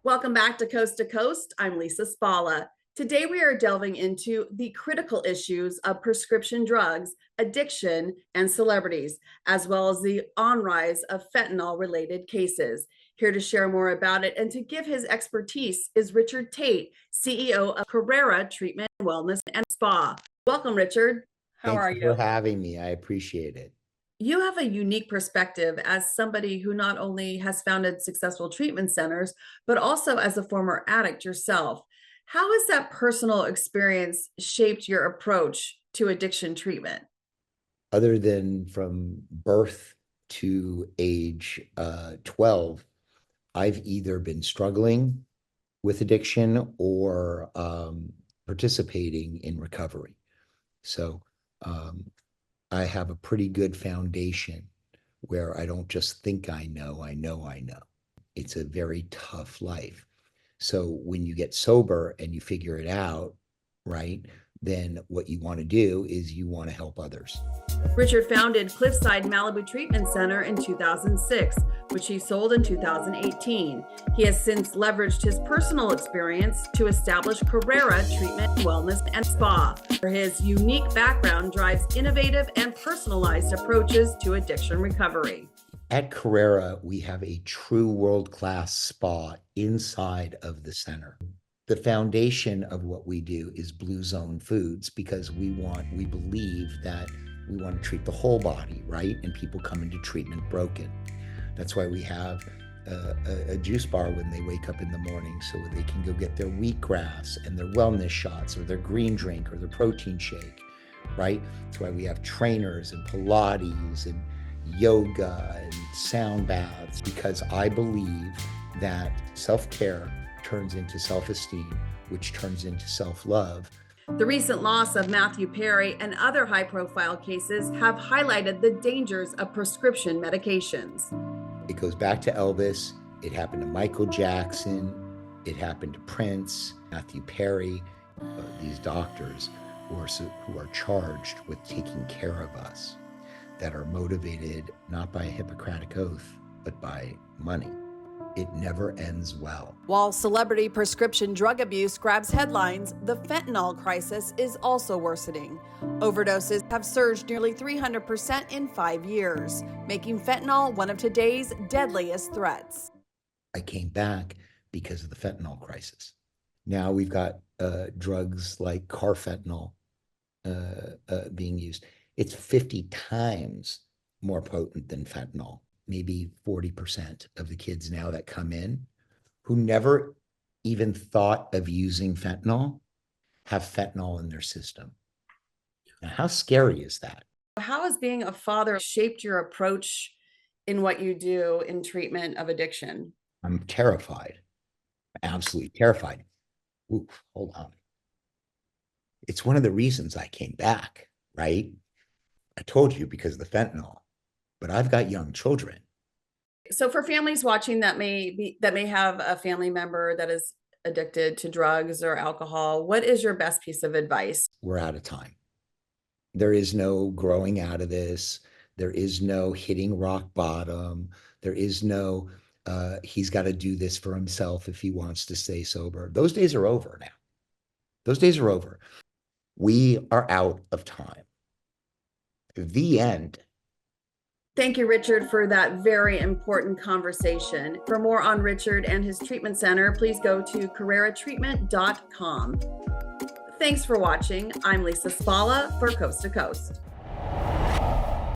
Welcome back to Coast. I'm Lisa Spalla. Today we are delving into the critical issues of prescription drugs, addiction, and celebrities, as well as the on-rise of fentanyl-related cases. Here to share more about it and to give his expertise is Richard Tate, CEO of Carrara Treatment, Wellness, and Spa. Welcome, Richard. How are Thank you you? for having me. I appreciate it. You have a unique perspective as somebody who not only has founded successful treatment centers, but also as a former addict yourself. How has that personal experience shaped your approach to addiction treatment? Other than from birth to age 12, I've either been struggling with addiction or participating in recovery. So I have a pretty good foundation where I don't just think I know. It's a very tough life. So when you get sober and you figure it out, right, then what you want to do is you want to help others. Richard founded Cliffside Malibu Treatment Center in 2006, which he sold in 2018. He has since leveraged his personal experience to establish Carrara Treatment, Wellness, and Spa, where his unique background drives innovative and personalized approaches to addiction recovery. At Carrara, we have a true world-class spa inside of the center. The foundation of what we do is Blue Zone Foods because we believe that we want to treat the whole body, right? And people come into treatment broken. That's why we have a juice bar when they wake up in the morning so they can go get their wheatgrass and their wellness shots or their green drink or their protein shake, right? That's why we have trainers and Pilates and yoga and sound baths, because I believe that self-care turns into self-esteem, which turns into self-love. The recent loss of Matthew Perry and other high-profile cases have highlighted the dangers of prescription medications. It goes back to Elvis. It happened to Michael Jackson. It happened to Prince, Matthew Perry. These doctors who are charged with taking care of us, that are motivated not by a Hippocratic oath, but by money. It never ends well. While celebrity prescription drug abuse grabs headlines, the fentanyl crisis is also worsening. Overdoses have surged nearly 300% in 5 years, making fentanyl one of today's deadliest threats. I came back because of the fentanyl crisis. Now we've got drugs like carfentanil being used. It's 50 times more potent than fentanyl. Maybe 40% of the kids now that come in who never even thought of using fentanyl have fentanyl in their system. Now, how scary is that? How has being a father shaped your approach in what you do in treatment of addiction? I'm terrified, absolutely terrified. Ooh, hold on. It's one of the reasons I came back, right? I told you because of the fentanyl, but I've got young children. So for families watching that may have a family member that is addicted to drugs or alcohol, what is your best piece of advice? We're out of time. There is no growing out of this. There is no hitting rock bottom. There is no, he's got to do this for himself if he wants to stay sober. Those days are over now. Those days are over. We are out of time. The end. Thank you, Richard, for that very important conversation. For more on Richard and his treatment center, please go to carraratreatment.com. Thanks for watching. I'm Lisa Spalla for Coast to Coast.